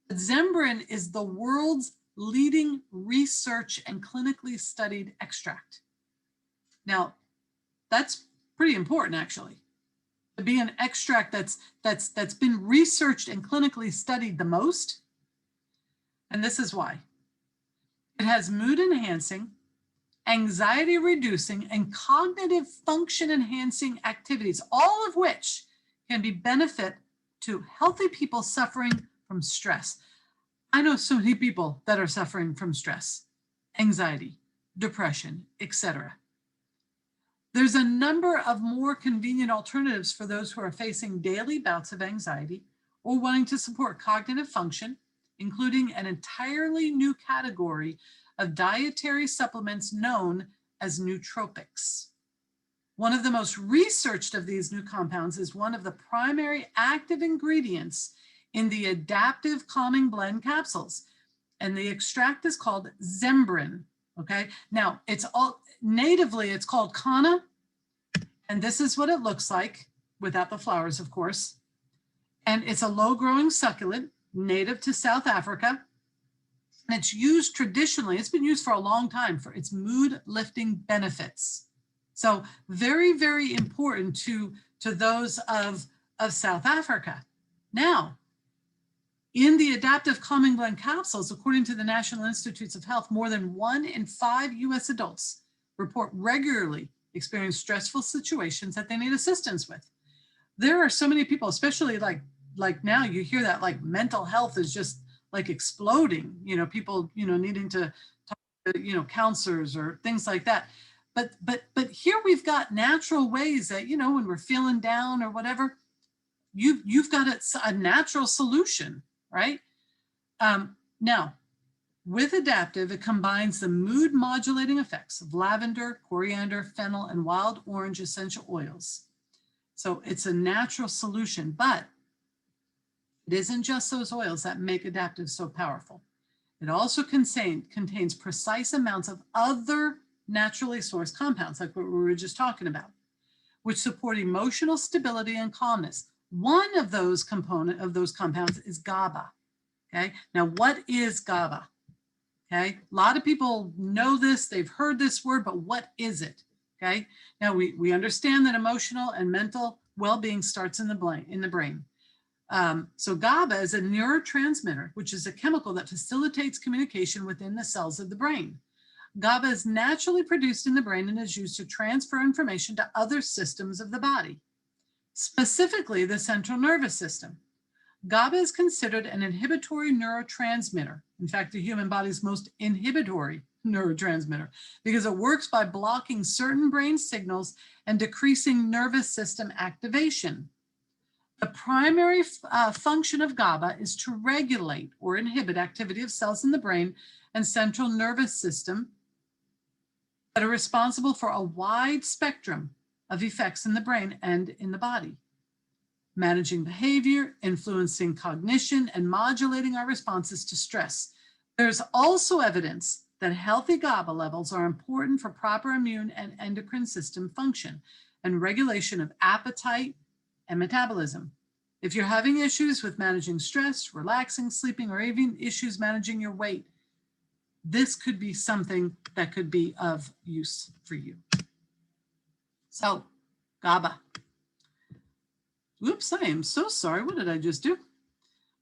But Zembrin is the world's leading research and clinically studied extract. Now, that's pretty important, actually, to be an extract that's been researched and clinically studied the most. And this is why. It has mood enhancing, anxiety reducing, and cognitive function enhancing activities, all of which can be benefit to healthy people suffering from stress. I know so many people that are suffering from stress, anxiety, depression, etc. There's a number of more convenient alternatives for those who are facing daily bouts of anxiety or wanting to support cognitive function, including an entirely new category of dietary supplements known as nootropics. One of the most researched of these new compounds is one of the primary active ingredients in the Adaptive Calming Blend capsules, and the extract is called Zembrin. Okay, now it's all natively, it's called Kanna, and this is what it looks like without the flowers, of course. And it's a low-growing succulent native to South Africa. And it's used traditionally, it's been used for a long time for its mood-lifting benefits. So very, very important to those of South Africa. Now, in the Adaptive Calming Blend capsules, according to the National Institutes of Health, more than 1 in 5 US adults report regularly experience stressful situations that they need assistance with. There are so many people, especially like now you hear that like mental health is just like exploding, people, needing to talk to, counselors or things like that. But here we've got natural ways that, when we're feeling down or whatever, you've got a natural solution, right? Now, with Adaptive, it combines the mood modulating effects of lavender, coriander, fennel, and wild orange essential oils. So it's a natural solution, but it isn't just those oils that make Adaptive so powerful. It also contains precise amounts of other naturally sourced compounds, like what we were just talking about, which support emotional stability and calmness. One of those compounds is Gaba. Okay, now what is Gaba? Okay, a lot of people know this, they've heard this word, but what is it? Okay, now we understand that emotional and mental well-being starts in the brain. So GABA is a neurotransmitter, which is a chemical that facilitates communication within the cells of the brain. GABA is naturally produced in the brain and is used to transfer information to other systems of the body, specifically the central nervous system. GABA is considered an inhibitory neurotransmitter. In fact, the human body's most inhibitory neurotransmitter, because it works by blocking certain brain signals and decreasing nervous system activation. The primary function of GABA is to regulate or inhibit activity of cells in the brain and central nervous system that are responsible for a wide spectrum of effects in the brain and in the body, managing behavior, influencing cognition, and modulating our responses to stress. There's also evidence that healthy GABA levels are important for proper immune and endocrine system function and regulation of appetite and metabolism. If you're having issues with managing stress, relaxing, sleeping, or even issues managing your weight, this could be something that could be of use for you. So, GABA. Oops, I am so sorry. What did I just do?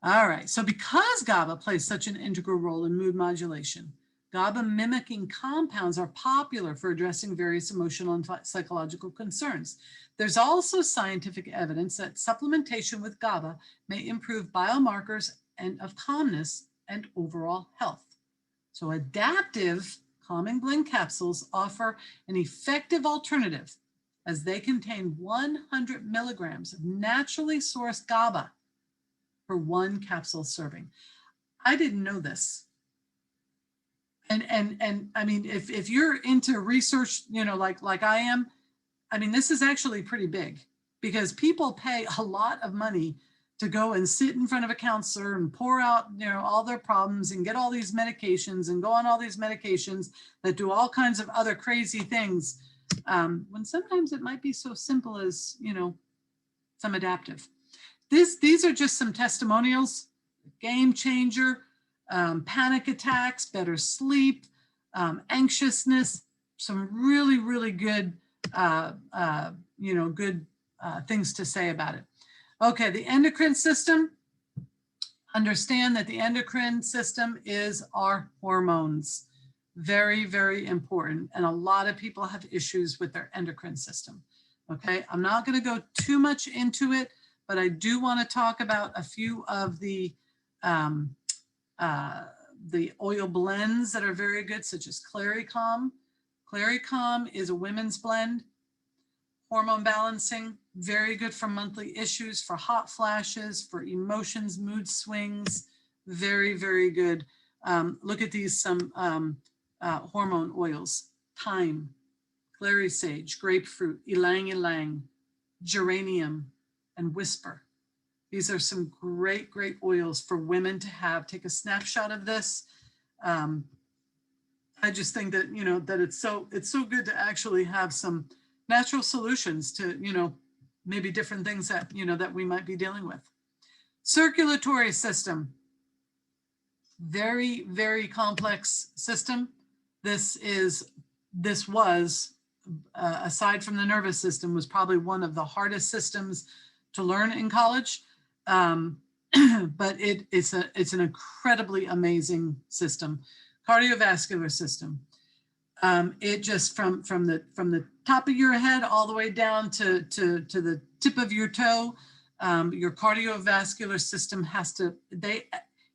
All right, so because GABA plays such an integral role in mood modulation, GABA mimicking compounds are popular for addressing various emotional and psychological concerns. There's also scientific evidence that supplementation with GABA may improve biomarkers of calmness and overall health. So Adaptive Calming Blend capsules offer an effective alternative as they contain 100 milligrams of naturally sourced GABA for 1 capsule serving. I didn't know this. And I mean, if you're into research, like I am, I mean, this is actually pretty big because people pay a lot of money to go and sit in front of a counselor and pour out, all their problems and get all these medications and go on all these medications that do all kinds of other crazy things. When sometimes it might be so simple as, some Adaptive. These are just some testimonials, game changer, panic attacks, better sleep, anxiousness, some really, really good, things to say about it. Okay, the endocrine system. Understand that the endocrine system is our hormones. Very, very important. And a lot of people have issues with their endocrine system. Okay, I'm not going to go too much into it, but I do want to talk about a few of the oil blends that are very good, such as Claricalm. Claricalm is a women's blend, hormone balancing, very good for monthly issues, for hot flashes, for emotions, mood swings, very, very good. Look at these, some hormone oils: thyme, clary sage, grapefruit, ylang ylang, geranium, and whisper. These are some great, great oils for women to have. Take a snapshot of this. I just think that, you know, that it's so good to actually have some natural solutions to, you know, maybe different things that, you know, that we might be dealing with. Circulatory system, very, very complex system. This was, aside from the nervous system, was probably one of the hardest systems to learn in college. But it's an incredibly amazing system. Cardiovascular system. It just from the top of your head all the way down to the tip of your toe, your cardiovascular system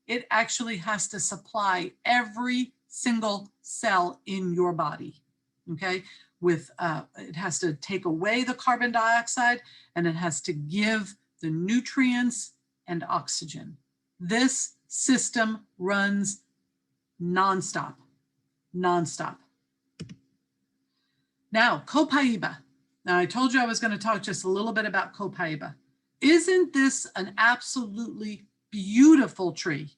it actually has to supply every single cell in your body. Okay, with it has to take away the carbon dioxide, and it has to give the nutrients and oxygen. This system runs nonstop. Now, Copaiba. Now, I told you I was going to talk just a little bit about Copaiba. Isn't this an absolutely beautiful tree?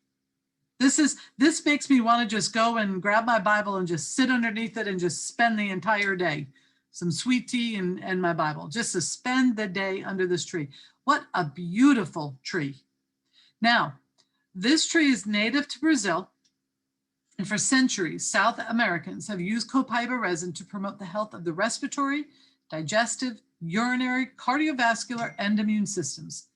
This makes me want to just go and grab my Bible and just sit underneath it and just spend the entire day. Some sweet tea and my Bible, just to spend the day under this tree. What a beautiful tree. Now, this tree is native to Brazil. And for centuries, South Americans have used Copaiba resin to promote the health of the respiratory, digestive, urinary, cardiovascular, and immune systems.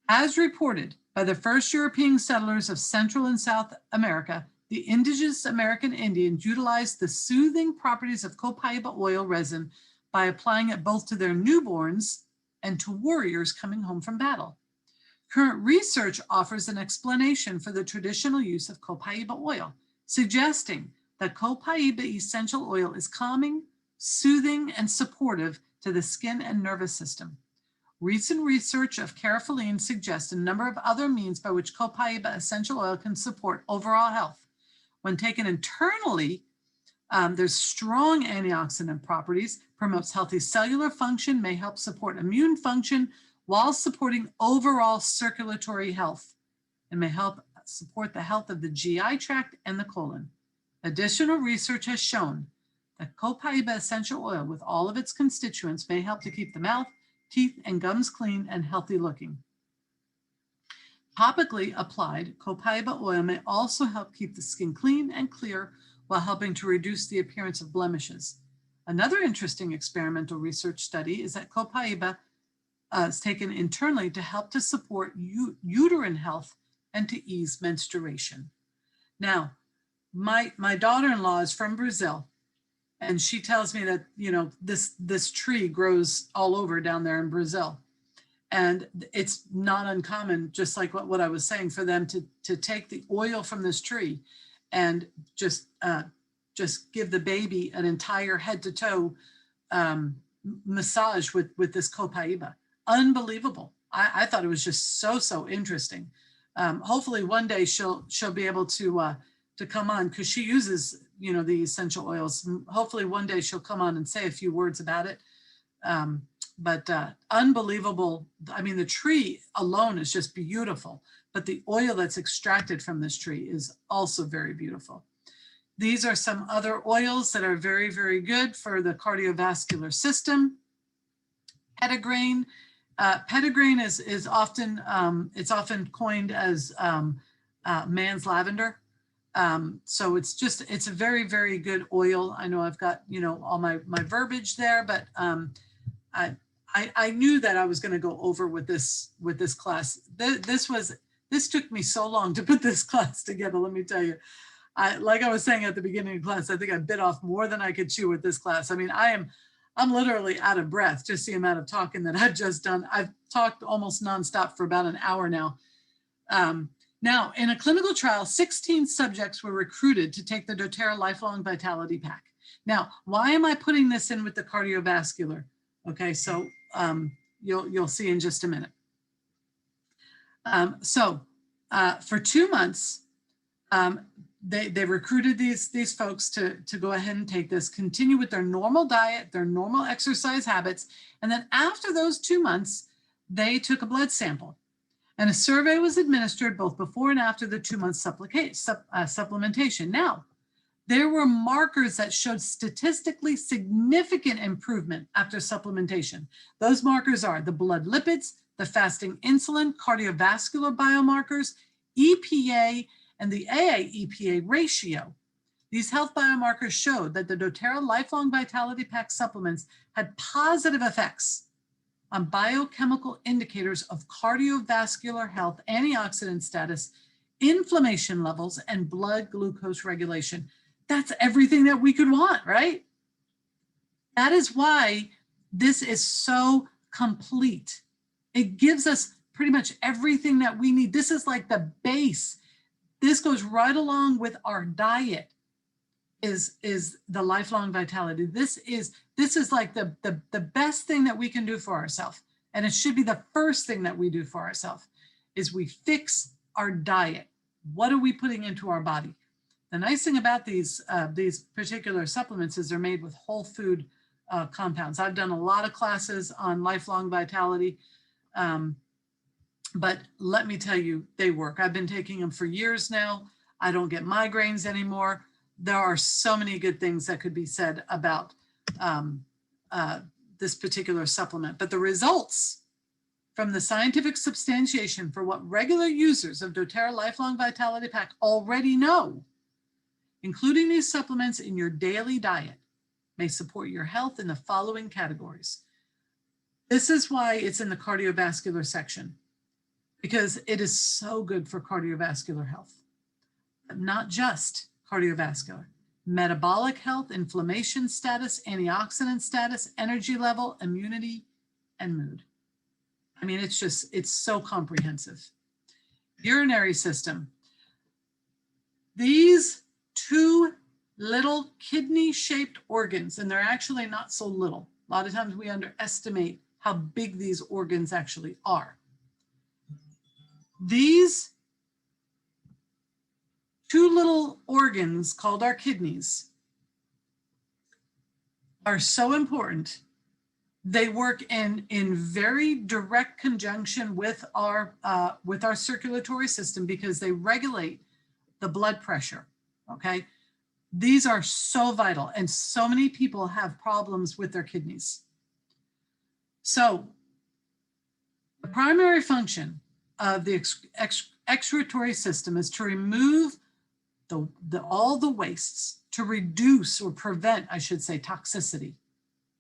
As reported by the first European settlers of Central and South America, the indigenous American Indians utilized the soothing properties of Copaiba oil resin by applying it both to their newborns and to warriors coming home from battle. Current research offers an explanation for the traditional use of Copaiba oil, suggesting that Copaiba essential oil is calming, soothing, and supportive to the skin and nervous system. Recent research of carafilene suggests a number of other means by which Copaiba essential oil can support overall health. When taken internally, there's strong antioxidant properties, promotes healthy cellular function, may help support immune function, while supporting overall circulatory health, and may help support the health of the GI tract and the colon. Additional research has shown that Copaiba essential oil with all of its constituents may help to keep the mouth, teeth, and gums clean and healthy looking. Topically applied, Copaiba oil may also help keep the skin clean and clear while helping to reduce the appearance of blemishes. Another interesting experimental research study is that Copaiba is taken internally to help to support uterine health and to ease menstruation. Now, my daughter-in-law is from Brazil, and she tells me that, you know, this tree grows all over down there in Brazil. And it's not uncommon, just like what I was saying, for them to take the oil from this tree and just give the baby an entire head to toe massage with this Copaiba. Unbelievable. I thought it was just so interesting. Hopefully one day she'll be able to come on, because she uses, you know, the essential oils. Hopefully one day she'll come on and say a few words about it. But unbelievable. I mean, the tree alone is just beautiful, but the oil that's extracted from this tree is also very beautiful. These are some other oils that are very, very good for the cardiovascular system. Petitgrain. Petitgrain is often, it's often coined as man's lavender. So it's a very, very good oil. I know I've got, you know, all my verbiage there, but I knew that I was going to go over with this class. This took me so long to put this class together, let me tell you. like I was saying at the beginning of class, I think I bit off more than I could chew with this class. I mean, I'm literally out of breath, just the amount of talking that I've just done. I've talked almost nonstop for about an hour now. Now, in a clinical trial, 16 subjects were recruited to take the Doterra Lifelong Vitality Pack. Now, why am I putting this in with the cardiovascular? Okay, so you'll see in just a minute. For 2 months, they recruited these folks to go ahead and take this, continue with their normal diet, their normal exercise habits, and then after those 2 months, they took a blood sample. And a survey was administered both before and after the 2 month supplementation. Now, there were markers that showed statistically significant improvement after supplementation. Those markers are the blood lipids, the fasting insulin, cardiovascular biomarkers, EPA, and the AA-EPA ratio. These health biomarkers showed that the Doterra Lifelong Vitality Pack supplements had positive effects on biochemical indicators of cardiovascular health, antioxidant status, inflammation levels, and blood glucose regulation. That's everything that we could want, right? That is why this is so complete. It gives us pretty much everything that we need. This is like the base. This goes right along with our diet, is the lifelong vitality. This is like the best thing that we can do for ourselves. And it should be the first thing that we do for ourselves, is we fix our diet. What are we putting into our body? The nice thing about these particular supplements is they're made with whole food compounds. I've done a lot of classes on lifelong vitality, but let me tell you, they work. I've been taking them for years now. I don't get migraines anymore. There are so many good things that could be said about this particular supplement, but the results from the scientific substantiation for what regular users of Doterra Lifelong Vitality Pack already know, including these supplements in your daily diet, may support your health in the following categories. This is why it's in the cardiovascular section, because it is so good for cardiovascular health, but not just cardiovascular. Metabolic health, inflammation status, antioxidant status, energy level, immunity, and mood. I mean, it's so comprehensive. Urinary system. These two little kidney-shaped organs, and they're actually not so little. A lot of times we underestimate how big these organs actually are. These two little organs called our kidneys are so important. They work in very direct conjunction with our circulatory system because they regulate the blood pressure, okay? These are so vital, and so many people have problems with their kidneys. So the primary function of the excretory system is to remove all the wastes, to reduce or prevent, I should say, toxicity.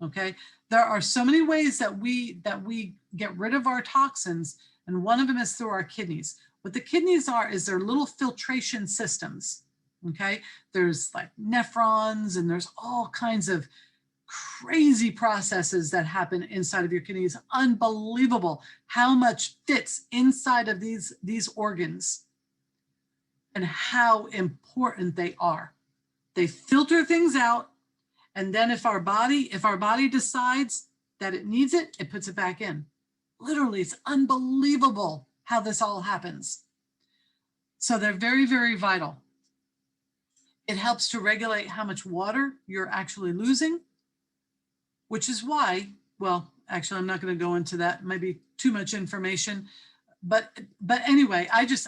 Okay, there are so many ways that we get rid of our toxins, and one of them is through our kidneys. What the kidneys are is they're little filtration systems. Okay, there's like nephrons, and there's all kinds of crazy processes that happen inside of your kidneys. Unbelievable how much fits inside of these organs and how important they are. They filter things out, and then if our body decides that it needs it, it puts it back in. Literally, it's unbelievable how this all happens. So they're very, very vital. It helps to regulate how much water you're actually losing, which is why, well, actually, I'm not going to go into that. Maybe too much information, but anyway, I just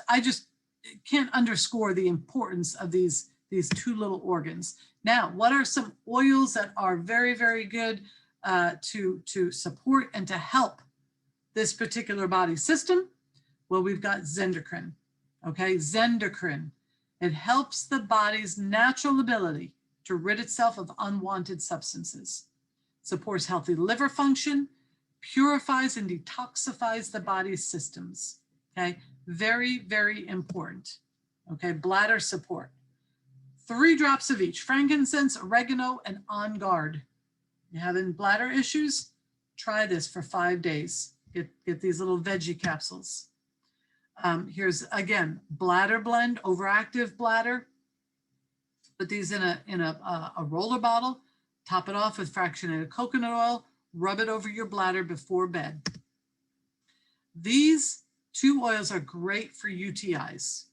can't underscore the importance of these two little organs. Now, what are some oils that are very, very good to support and to help this particular body system? Well, we've got Zendocrine, okay? Zendocrine. It helps the body's natural ability to rid itself of unwanted substances, supports healthy liver function, purifies and detoxifies the body's systems, okay? Very, very important, okay? Bladder support. 3 drops of each, frankincense, oregano, and On Guard. You having bladder issues? Try this for 5 days. Get these little veggie capsules. Here's, again, bladder blend, overactive bladder. Put these in a roller bottle, top it off with fractionated coconut oil, rub it over your bladder before bed. These 2 oils are great for UTIs,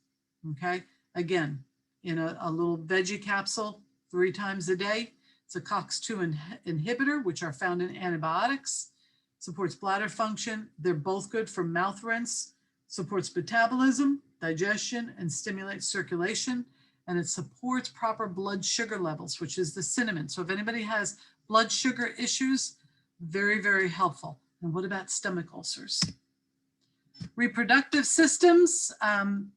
okay? Again, in a little veggie capsule 3 times a day. It's a COX-2 inhibitor, which are found in antibiotics, supports bladder function. They're both good for mouth rinse, supports metabolism, digestion, and stimulates circulation. And it supports proper blood sugar levels, which is the cinnamon. So if anybody has blood sugar issues, very, very helpful. And what about stomach ulcers? Reproductive systems, I'm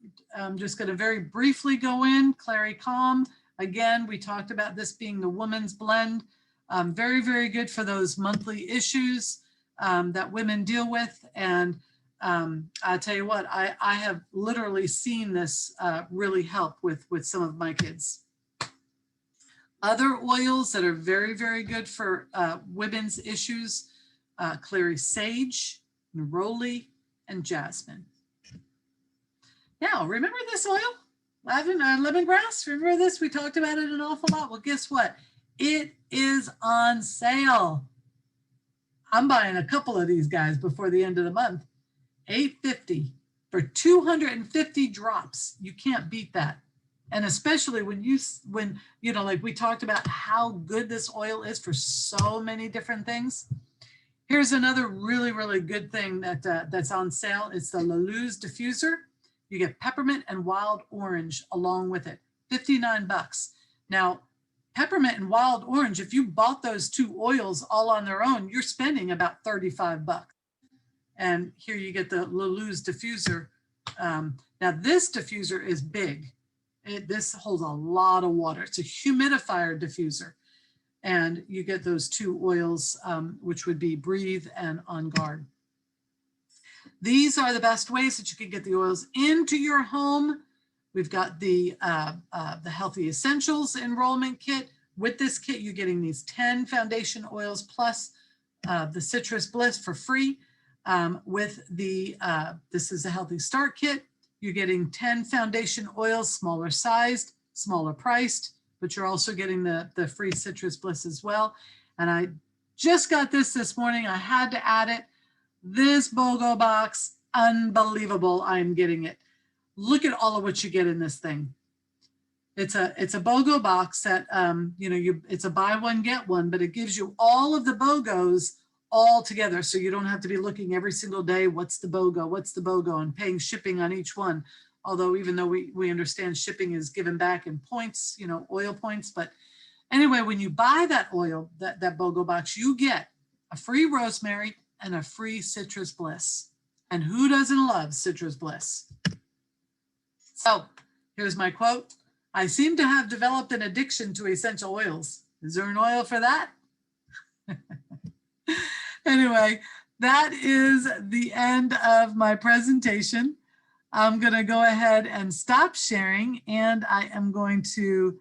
just going to very briefly go in. Clary Calm, again, we talked about this being the woman's blend. Very, very good for those monthly issues that women deal with. And I'll tell you what, I have literally seen this really help with some of my kids. Other oils that are very, very good for women's issues, clary sage, neroli, and jasmine. Now, remember this oil? Lemongrass, remember this? We talked about it an awful lot. Well, guess what? It is on sale. I'm buying a couple of these guys before the end of the month. $8.50 for 250 drops. You can't beat that. And especially when you know, like we talked about how good this oil is for so many different things. Here's another really, really good thing that's on sale. It's the Lulu's Diffuser. You get peppermint and wild orange along with it, 59 bucks. Now, peppermint and wild orange, if you bought those 2 oils all on their own, you're spending about 35 bucks. And here you get the Lulu's Diffuser. Now this diffuser is big. This holds a lot of water. It's a humidifier diffuser. And you get those 2 oils, which would be Breathe and On Guard. These are the best ways that you can get the oils into your home. We've got the Healthy Essentials Enrollment Kit. With this kit, you're getting these 10 foundation oils plus the Citrus Bliss for free. With the, this is a Healthy Start Kit. You're getting 10 foundation oils, smaller sized, smaller priced, but you're also getting the free Citrus Bliss as well. And I just got this morning. I had to add it. This BOGO box, unbelievable. I'm getting it. Look at all of what you get in this thing. It's a BOGO box that, you know, it's a buy one, get one, but it gives you all of the BOGOs all together. So you don't have to be looking every single day, what's the BOGO, and paying shipping on each one. Although even though we understand shipping is given back in points, you know, oil points. But anyway, when you buy that oil, that BOGO box, you get a free rosemary and a free Citrus Bliss. And who doesn't love Citrus Bliss? So here's my quote. I seem to have developed an addiction to essential oils. Is there an oil for that? Anyway, that is the end of my presentation. I'm going to go ahead and stop sharing, and I am going to